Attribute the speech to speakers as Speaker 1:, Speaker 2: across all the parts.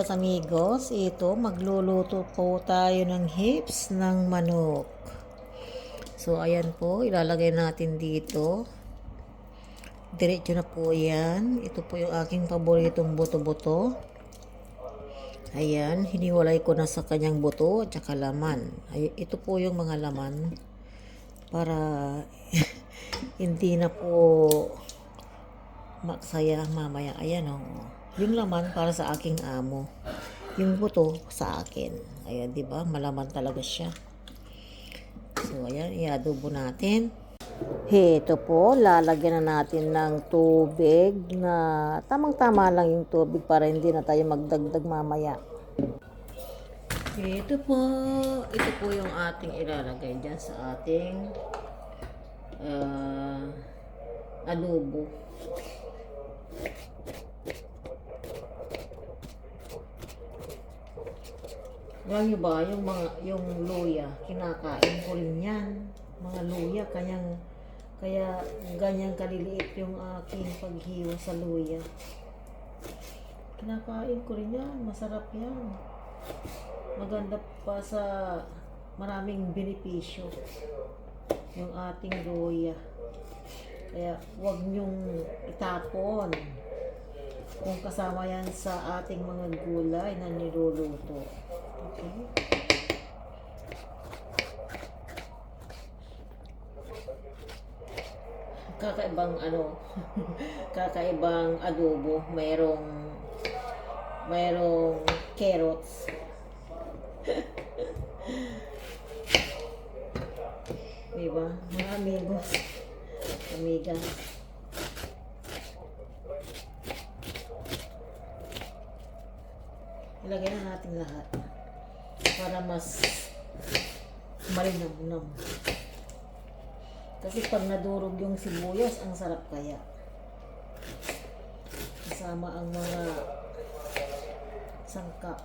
Speaker 1: amigas amigos, ito magluluto po tayo ng hips ng manok. So ayan po, ilalagay natin dito. Diretso na po yan. Ito po yung aking paboritong buto-buto. Ayan, hiniwalay ko na sa kanyang buto at saka laman. Ito po yung mga laman para hindi na po maksaya mamaya. Ayan o. Yung laman para sa aking amo. Yung buto sa akin. Ayan, di ba? Malaman talaga siya. So, ayan, iadobo natin. Ito po, lalagyan na natin ng tubig na tamang-tama lang yung tubig para hindi na tayo magdagdag mamaya. Ito po yung ating ilalagay dyan sa ating adobo. Alam nyo ba, yung luya, kinakain ko rin yan. Mga luya, kaya ganyan kaliliit yung aking paghiwa sa luya. Kinakain ko rin yan, masarap yan. Maganda pa sa maraming benepisyo yung ating luya. Kaya huwag nyong itapon kung kasama yan sa ating mga gulay na niluluto. Okay. Kakaibang kakaibang adobo, mayroong carrots. Diba? Mga amigos, amigas. Ilagay na natin lahat para mas malinamnam. Kasi pag nadurog yung sibuyas, ang sarap kaya. Kasama ang mga sangkap.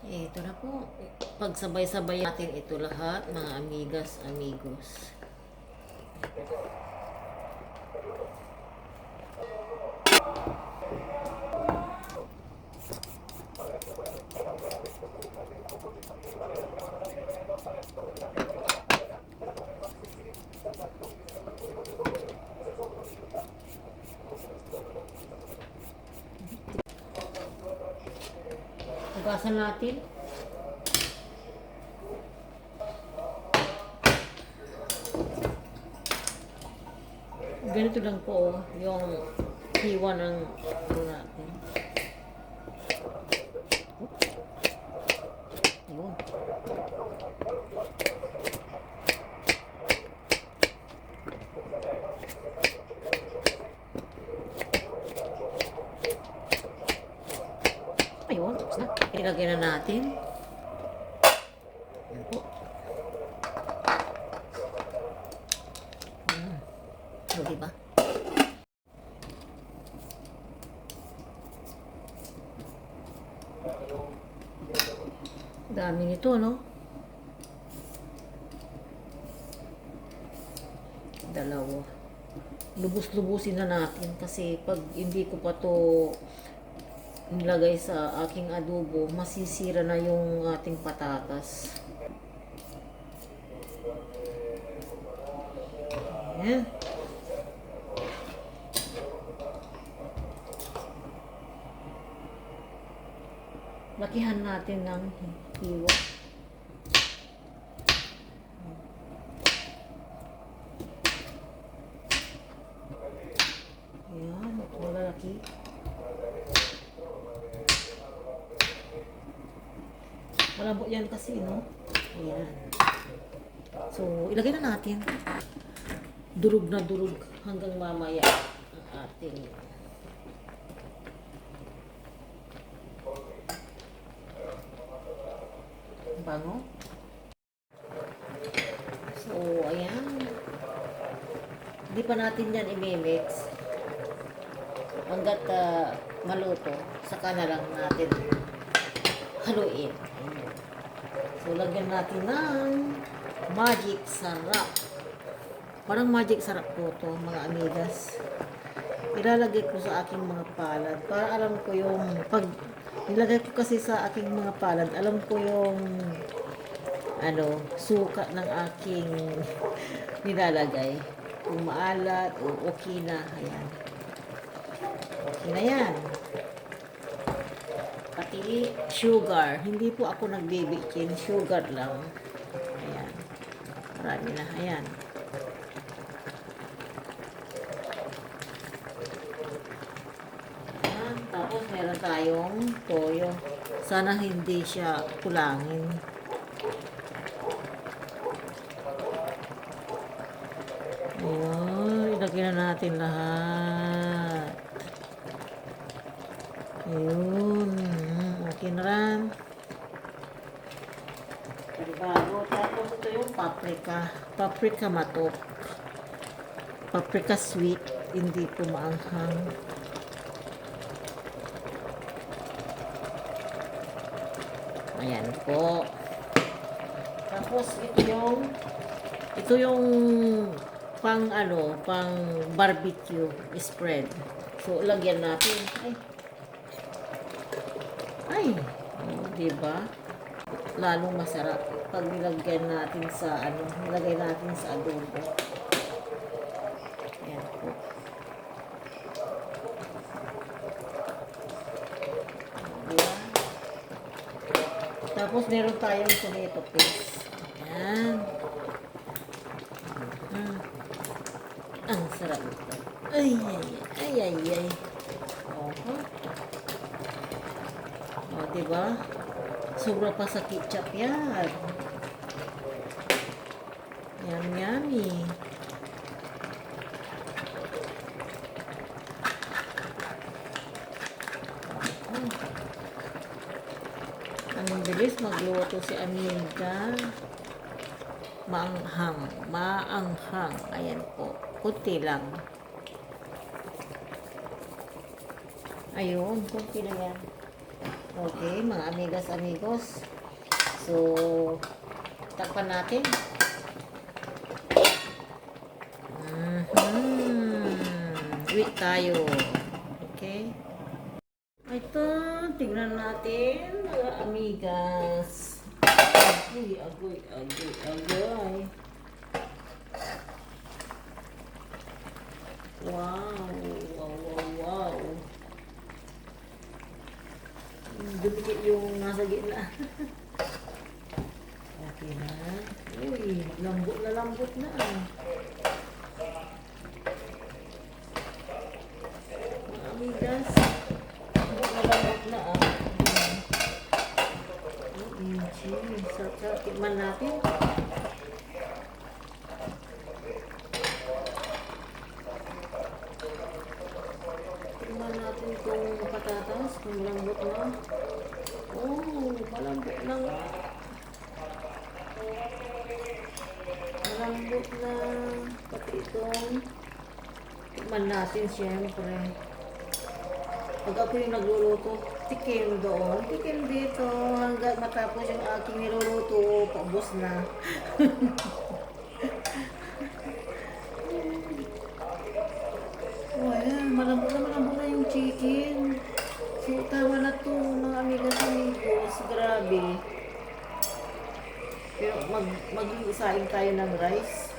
Speaker 1: Ito na po. Pagsabay-sabay natin ito lahat, mga amigas, amigos. Hugasan natin. Ganito lang po yung hiwa ng natin. Yun. Ayun, tapos na. Ilagay na natin. Ayan po. So, diba? Dami nito, no? Dalawa. Lubos-lubusin na natin kasi pag hindi ko pa to nilagay sa aking adobo, masisira na yung ating patatas. Ayan. Lakihan natin ng hiwa. Ayan, malalaki. Malambot yan kasi, no? Ayan. So, ilagay na natin. Durog na durog hanggang mamaya ang ating bango. So, ayan. Hindi pa natin yan i-mix. Hanggat maluto, saka na lang natin haluin. Ayan. So, lagyan natin ng magic sarap. Parang magic sarap po to, mga amigas. Ilalagay ko sa aking mga palad para alam ko yung pag nilagay ko kasi sa aking mga palad, alam ko yung suka ng aking nilalagay. Kung maalat o okay na, ayan. Okay na yan. Pati sugar. Hindi po ako nagbibikin. Sugar lang. Ayan. Marami na. Ayan. Ayan. Tapos meron tayong toyo. Sana hindi siya kulangin. Ayan. Ilagay na natin lahat. Ayun. Okay na rin. Bago. Tapos ito yung paprika. Paprika matok. Paprika sweet. Hindi po maanghang. Ayan po. Tapos ito yung pang barbecue spread. So lagyan natin. Ay, diba? Lalong masarap pag nilagyan natin sa nilagay natin sa adobo. Ayan po. Diba? Tapos meron tayong tomato paste. Ayan. Ang sarap ito. Ay, ay, ay, ay. O, diba? Sobra pa sa ketchup yan. Yummy. Ang bilis magluto si Amiga. Maanghang. Ayan po. Kunti lang. Ayun, kunti lang yan. Okay, mga amigas, amigos. So, takpan natin. Wait tayo. Okay. Ito, tignan natin, mga amigas. Agoy. Wow. Dumikit yung nasa gitna. Okay na. Uy, lambot na. Mga amigas, lambot na. Sarap. Tikman natin. Tikman natin kung patatas, kung lambot na. Oh, malambot na nga. Malambot na. Pati itong tikman natin siyempre. Pag ako yung nagluluto, tikim doon, tikim dito, hanggang matapos yung aking niluluto, paubos na. Oh, ayan, malambot na yung chicken. So, tama na to, mga amigas amigos, grabe. Pero mag-iisain tayo ng rice.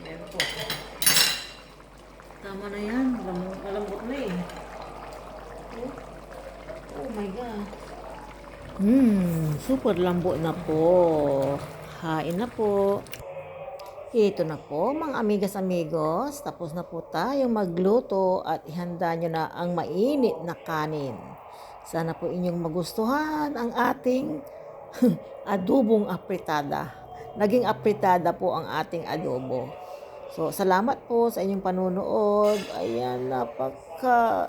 Speaker 1: Ayan po. Tama na yan, malambot na eh. Oh my God. Super lambot na po. Hain na po. Ito na po mga amigas amigos. Tapos na po tayong magluto at ihanda nyo na ang mainit na kanin. Sana po inyong magustuhan ang ating adobong apritada. Naging apritada po ang ating adobo. So salamat po sa inyong panunood. Ayan, napaka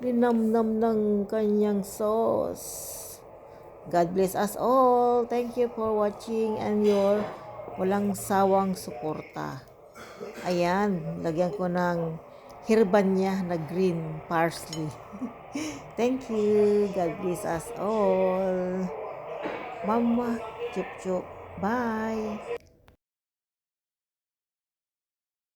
Speaker 1: linamnam ng kanyang sauce. God bless us all. Thank you for watching and your walang sawang suporta. Ayan, lagyan ko ng hirbanya na green parsley. Thank you. God bless us all. Mama, chup chup. Bye!